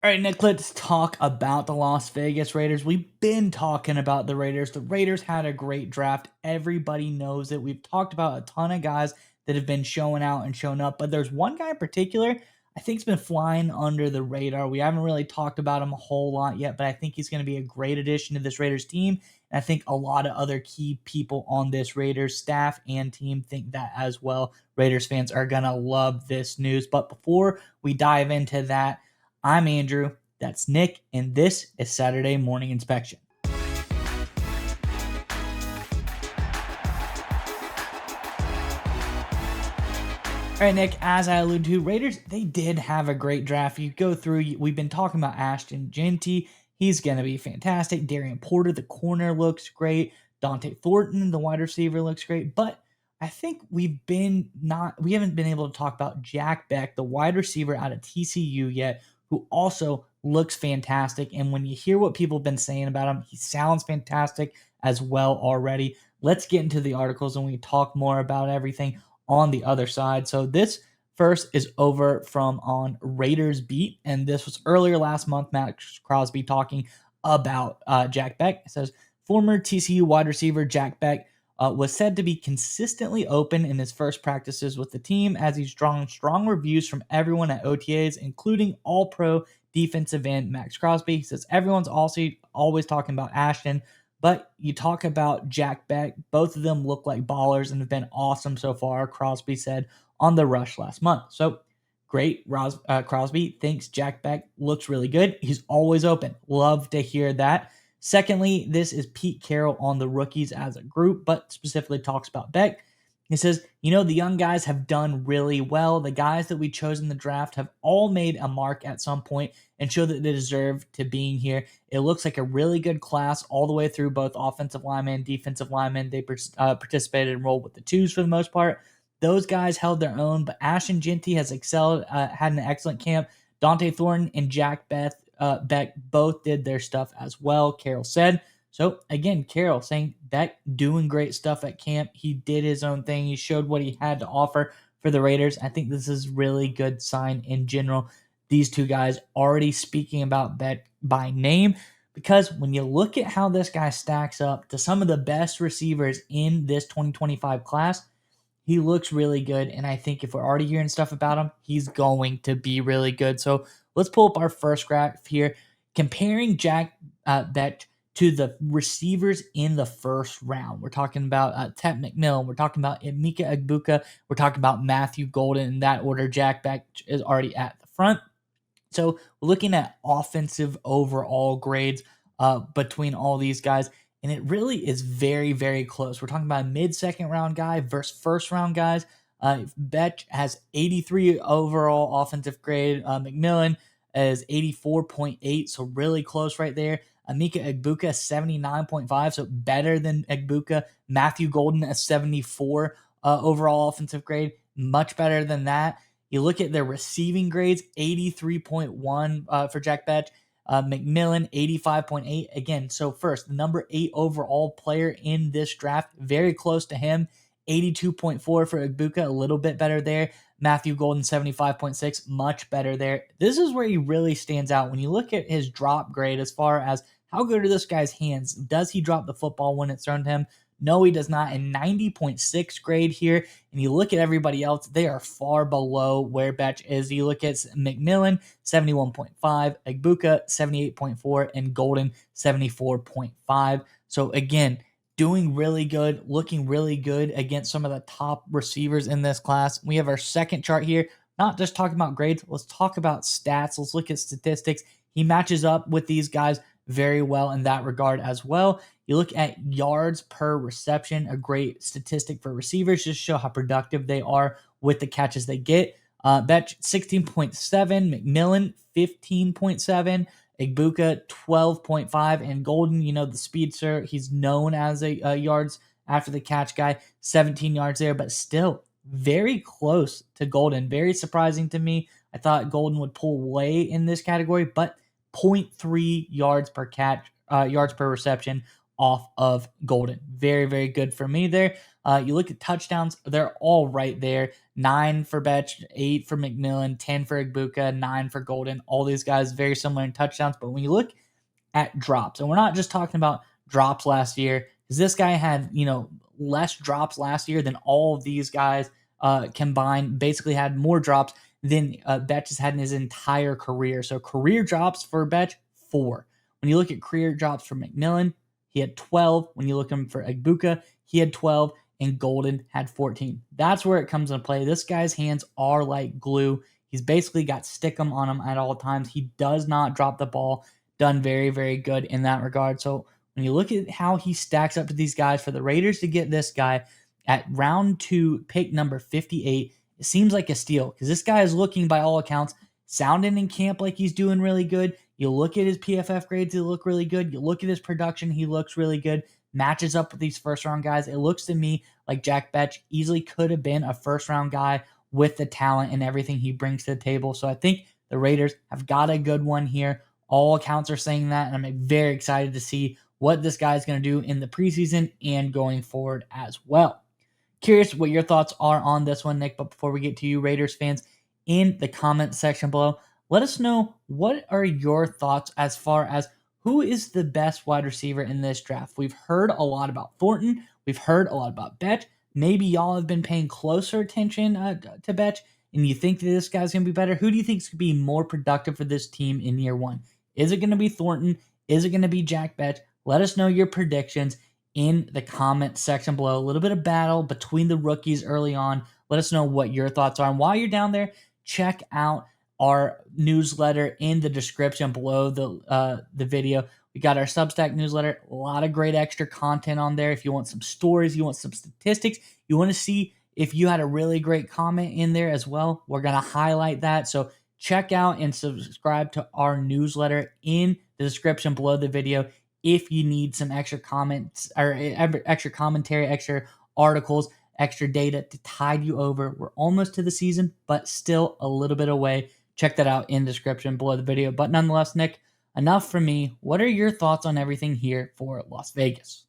All right, Nick, let's talk about the Las Vegas Raiders. We've been talking about the Raiders. The Raiders had a great draft. Everybody knows it. We've talked about a ton of guys that have been showing out and showing up, but there's one guy in particular I think's been flying under the radar. We haven't really talked about him a whole lot yet, but I think he's going to be a great addition to this Raiders team. And I think a lot of other key people on this Raiders staff and team think that as well. Raiders fans are going to love this news. But before we dive into that, I'm Andrew, that's Nick, and this is Saturday Morning Inspection. All right, Nick, as I alluded to, Raiders, they did have a great draft. You go through, we've been talking about Ashton Jeanty. He's going to be fantastic. Darian Porter, the corner, looks great. Dante Thornton, the wide receiver, looks great. But I think we haven't been able to talk about Jack Beck, the wide receiver out of TCU yet, who also looks fantastic. And when you hear what people have been saying about him, he sounds fantastic as well already. Let's get into the articles and we talk more about everything on the other side. So this first is over from on Raiders Beat, and this was earlier last month. Max Crosby talking about Jack Beck. It says former TCU wide receiver Jack Beck was said to be consistently open in his first practices with the team, as he's drawn strong reviews from everyone at OTAs, including All-Pro defensive end Max Crosby. He says everyone's also always talking about Ashton, but you talk about Jack Beck, both of them look like ballers and have been awesome so far, Crosby said on the Rush last month. So great. Crosby thinks Jack Beck looks really good. He's always open. Love to hear that. Secondly, this is Pete Carroll on the rookies as a group, but specifically talks about Beck. He says, the young guys have done really well. The guys that we chose in the draft have all made a mark at some point and show that they deserve to being here. It looks like a really good class all the way through, both offensive linemen and defensive linemen. They participated and rolled with the twos for the most part. Those guys held their own, but Ashton Jeanty has excelled, had an excellent camp. Dante Thornton and Jack Beck both did their stuff as well, Carroll said. So again, Carroll saying Beck doing great stuff at camp. He did his own thing. He showed what he had to offer for the Raiders. I think this is really good sign in general. These two guys already speaking about Beck by name, because when you look at how this guy stacks up to some of the best receivers in this 2025 class, he looks really good. And I think if we're already hearing stuff about him, he's going to be really good. So let's pull up our first graph here, comparing Jack Beck to the receivers in the first round. We're talking about Tep McMillan. We're talking about Emeka Egbuka. We're talking about Matthew Golden. In that order, Jack Beck is already at the front. So we're looking at offensive overall grades between all these guys, and it really is very, very close. We're talking about a mid-second round guy versus first-round guys. Beck has 83 overall offensive grade. McMillan is 84.8, so really close right there. Emeka Egbuka 79.5, so better than Egbuka. Matthew Golden a 74 overall offensive grade, much better than that. You look at their receiving grades, 83.1 for Jack Beck. McMillan, 85.8. Again, so first, the number 8 overall player in this draft, very close to him. 82.4 for Egbuka, a little bit better there. Matthew Golden, 75.6, much better there. This is where he really stands out. When you look at his drop grade as far as how good are this guy's hands, does he drop the football when it's thrown to him? No, he does not. And 90.6 grade here. And you look at everybody else, they are far below where Beck is. You look at McMillan, 71.5, Egbuka, 78.4, and Golden, 74.5. So again, doing really good, looking really good against some of the top receivers in this class. We have our second chart here, not just talking about grades. Let's talk about stats. Let's look at statistics. He matches up with these guys very well in that regard as well. You look at yards per reception, a great statistic for receivers, just show how productive they are with the catches they get. Beck 16.7, McMillan 15.7, Egbuka 12.5, and Golden, the speedster, he's known as a yards after the catch guy, 17 yards there, but still very close to Golden. Very surprising to me. I thought Golden would pull away in this category, but 0.3 yards per catch, yards per reception off of Golden. Very, very good for me there. You look at touchdowns, they're all right there. 9 for Betch, 8 for McMillan, 10 for Igbuka, 9 for Golden. All these guys very similar in touchdowns. But when you look at drops, and we're not just talking about drops last year, because this guy had, less drops last year than all of these guys combined, basically had more drops than Betch has had in his entire career. So career drops for Betch, 4. When you look at career drops for McMillan, he had 12. When you look at him for Igbuka, he had 12, and Golden had 14. That's where it comes into play. This guy's hands are like glue. He's basically got stickum on him at all times. He does not drop the ball. Done very, very good in that regard. So when you look at how he stacks up to these guys, for the Raiders to get this guy at round 2, pick number 58, it seems like a steal, because this guy is looking, by all accounts, sounding in camp like he's doing really good. You look at his PFF grades, he look really good. You look at his production, he looks really good. Matches up with these first-round guys. It looks to me like Jack Beck easily could have been a first-round guy with the talent and everything he brings to the table. So I think the Raiders have got a good one here. All accounts are saying that, and I'm very excited to see what this guy is going to do in the preseason and going forward as well. Curious what your thoughts are on this one, Nick, but before we get to you, Raiders fans, in the comment section below, let us know what are your thoughts as far as who is the best wide receiver in this draft. We've heard a lot about Thornton. We've heard a lot about Betch. Maybe y'all have been paying closer attention to Betch, and you think that this guy's going to be better. Who do you think is going to be more productive for this team in year 1? Is it going to be Thornton? Is it going to be Jack Beck? Let us know your predictions in the comment section below. A little bit of battle between the rookies early on. Let us know what your thoughts are. And while you're down there, check out our newsletter in the description below the video. We got our Substack newsletter. A lot of great extra content on there. If you want some stories, you want some statistics, you want to see if you had a really great comment in there as well, we're going to highlight that. So check out and subscribe to our newsletter in the description below the video if you need some extra comments or extra commentary, extra articles, extra data to tide you over. We're almost to the season, but still a little bit away. Check that out in the description below the video. But nonetheless, Nick, enough from me. What are your thoughts on everything here for Las Vegas?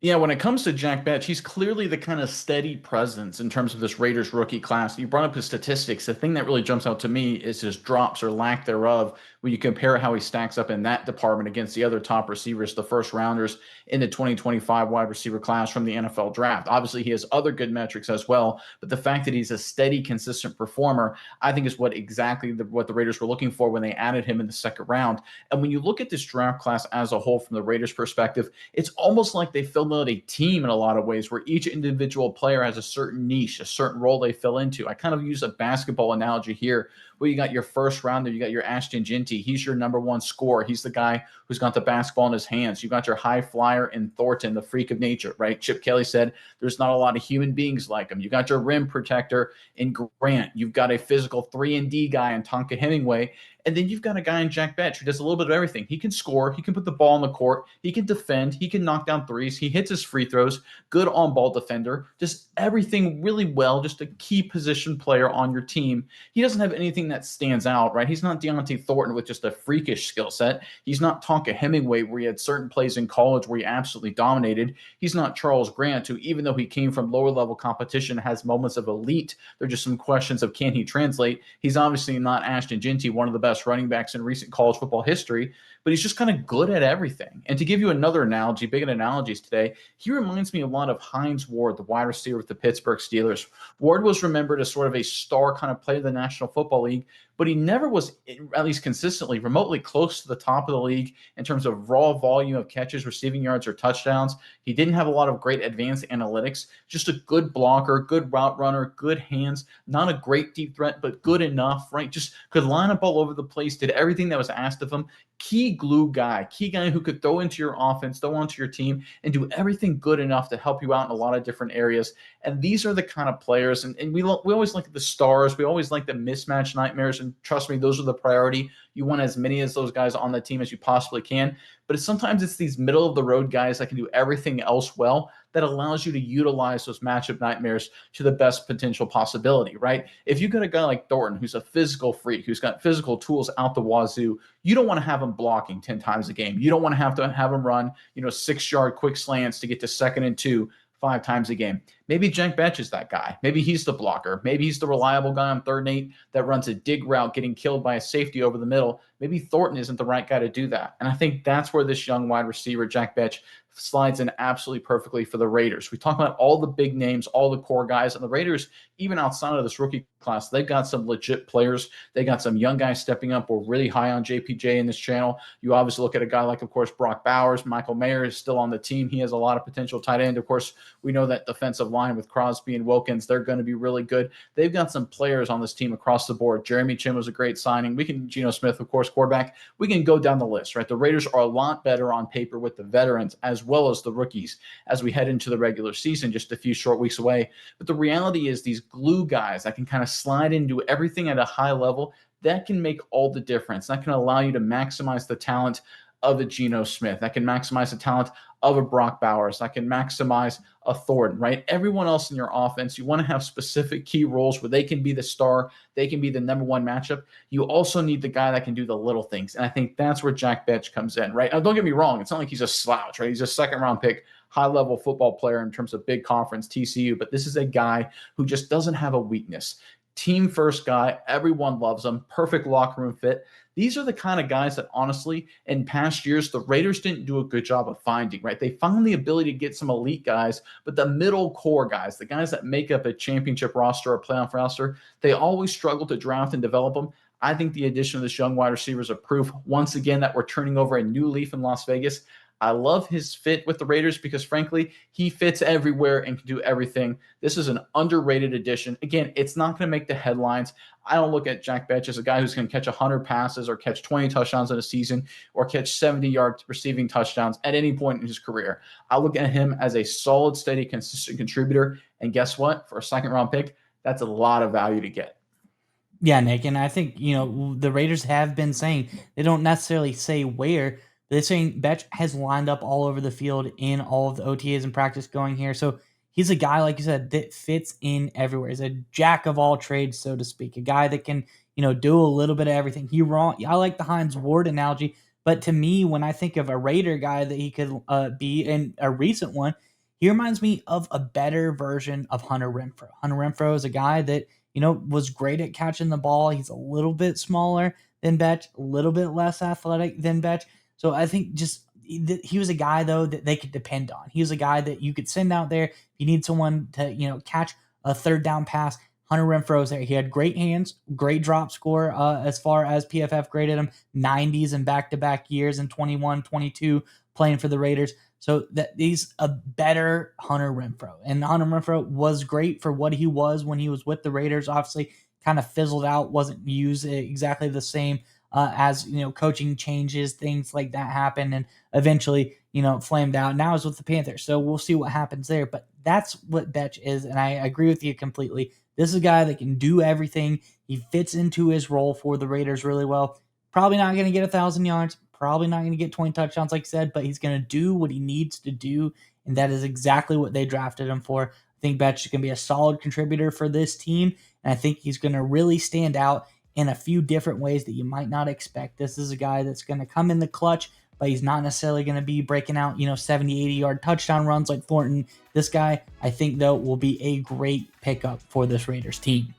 Yeah, when it comes to Jack Beck, he's clearly the kind of steady presence in terms of this Raiders rookie class. You brought up his statistics. The thing that really jumps out to me is his drops or lack thereof when you compare how he stacks up in that department against the other top receivers, the first rounders in the 2025 wide receiver class from the NFL draft. Obviously, he has other good metrics as well, but the fact that he's a steady, consistent performer, I think is what the Raiders were looking for when they added him in the second round. And when you look at this draft class as a whole from the Raiders' perspective, it's almost like they filled out a team in a lot of ways where each individual player has a certain niche, a certain role they fill into. I kind of use a basketball analogy here where you got your first rounder, you got your Ashton Ginty. He's your number one scorer. He's the guy who's got the basketball in his hands. You got your high flyer in Thornton, the freak of nature, right? Chip Kelly said there's not a lot of human beings like him. You got your rim protector in Grant. You've got a physical 3-and-D guy in Tonka Hemingway. And then you've got a guy in Jack Beck who does a little bit of everything. He can score. He can put the ball on the court. He can defend. He can knock down threes. He hits his free throws. Good on-ball defender. Just everything really well. Just a key position player on your team. He doesn't have anything that stands out, right? He's not Deontay Thornton with just a freakish skill set. He's not Tonka Hemingway where he had certain plays in college where he absolutely dominated. He's not Charles Grant, who even though he came from lower-level competition, has moments of elite. There are just some questions of can he translate. He's obviously not Ashton Ginty, one of the best running backs in recent college football history, but he's just kind of good at everything. And to give you another analogy, big in analogies today, he reminds me a lot of Hines Ward, the wide receiver with the Pittsburgh Steelers. Ward was remembered as sort of a star kind of player in the National Football League, but he never was, at least consistently, remotely close to the top of the league in terms of raw volume of catches, receiving yards, or touchdowns. He didn't have a lot of great advanced analytics, just a good blocker, good route runner, good hands, not a great deep threat, but good enough, right? Just could line up all over the place, did everything that was asked of him. Key glue guy, key guy who could throw into your offense, throw onto your team, and do everything good enough to help you out in a lot of different areas. And these are the kind of players, and we always like the stars. We always like the mismatch nightmares, and trust me, those are the priority. You want as many as those guys on the team as you possibly can. But sometimes it's these middle of the road guys that can do everything else well that allows you to utilize those matchup nightmares to the best potential possibility, right? If you got a guy like Thornton, who's a physical freak, who's got physical tools out the wazoo, you don't want to have him blocking 10 times a game. You don't want to have him run, 6-yard quick slants to get to 2nd and 2 5 times a game. Maybe Jack Beck is that guy. Maybe he's the blocker. Maybe he's the reliable guy on 3rd and 8 that runs a dig route getting killed by a safety over the middle. Maybe Thornton isn't the right guy to do that. And I think that's where this young wide receiver, Jack Beck, slides in absolutely perfectly for the Raiders. We talk about all the big names, all the core guys, and the Raiders, even outside of this rookie class, they've got some legit players. They got some young guys stepping up. We're really high on JPJ in this channel. You obviously look at a guy like, of course, Brock Bowers. Michael Mayer is still on the team. He has a lot of potential tight end. Of course, we know that defensive line with Crosby and Wilkins, they're going to be really good. They've got some players on this team across the board. Jeremy Chin was a great signing. Geno Smith, of course, quarterback. We can go down the list, right? The Raiders are a lot better on paper with the veterans as well as the rookies as we head into the regular season, just a few short weeks away. But the reality is these glue guys that can kind of slide into everything at a high level, that can make all the difference. That can allow you to maximize the talent of a Geno Smith. That can maximize the talent of a Brock Bowers. That can maximize a Thornton, right? Everyone else in your offense, you want to have specific key roles where they can be the star, they can be the number one matchup. You also need the guy that can do the little things. And I think that's where Jack Beck comes in, right? Now, don't get me wrong. It's not like he's a slouch, right? He's a 2nd-round pick, high-level football player in terms of big conference, TCU. But this is a guy who just doesn't have a weakness. Team first guy. Everyone loves him. Perfect locker room fit. These are the kind of guys that, honestly, in past years, the Raiders didn't do a good job of finding, right? They found the ability to get some elite guys, but the middle core guys, the guys that make up a championship roster or playoff roster, they always struggle to draft and develop them. I think the addition of this young wide receiver is a proof, once again, that we're turning over a new leaf in Las Vegas. I love his fit with the Raiders because, frankly, he fits everywhere and can do everything. This is an underrated addition. Again, it's not going to make the headlines. I don't look at Jack Beck as a guy who's going to catch 100 passes or catch 20 touchdowns in a season or catch 70-yard receiving touchdowns at any point in his career. I look at him as a solid, steady, consistent contributor. And guess what? For a 2nd-round pick, that's a lot of value to get. Yeah, Nick, and I think, the Raiders have been saying they don't necessarily say where. They're saying Betch has lined up all over the field in all of the OTAs and practice going here. So he's a guy, like you said, that fits in everywhere. He's a jack of all trades, so to speak. A guy that can, do a little bit of everything. I like the Hines Ward analogy, but to me, when I think of a Raider guy that he could be, and a recent one, he reminds me of a better version of Hunter Renfrow. Hunter Renfrow is a guy that, was great at catching the ball. He's a little bit smaller than Betch, a little bit less athletic than Betch. So I think just he was a guy, though, that they could depend on. He was a guy that you could send out there if you need someone to, catch a 3rd down pass. Hunter Renfro's there. He had great hands, great drop score as far as PFF graded him, 90s in back-to-back years in 21, 22 playing for the Raiders. So that he's a better Hunter Renfrow. And Hunter Renfrow was great for what he was when he was with the Raiders. Obviously, kind of fizzled out, wasn't used exactly the same as coaching changes, things like that happen, and eventually flamed out. Now he's with the Panthers, so we'll see what happens there. But that's what Betch is, and I agree with you completely. This is a guy that can do everything. He fits into his role for the Raiders really well. Probably not going to get 1,000 yards. Probably not going to get 20 touchdowns, like I said, but he's going to do what he needs to do, and that is exactly what they drafted him for. I think Betch is going to be a solid contributor for this team, and I think he's going to really stand out in a few different ways that you might not expect. This is a guy that's going to come in the clutch, but he's not necessarily going to be breaking out, 70, 80-yard touchdown runs like Thornton. This guy, I think, though, will be a great pickup for this Raiders team.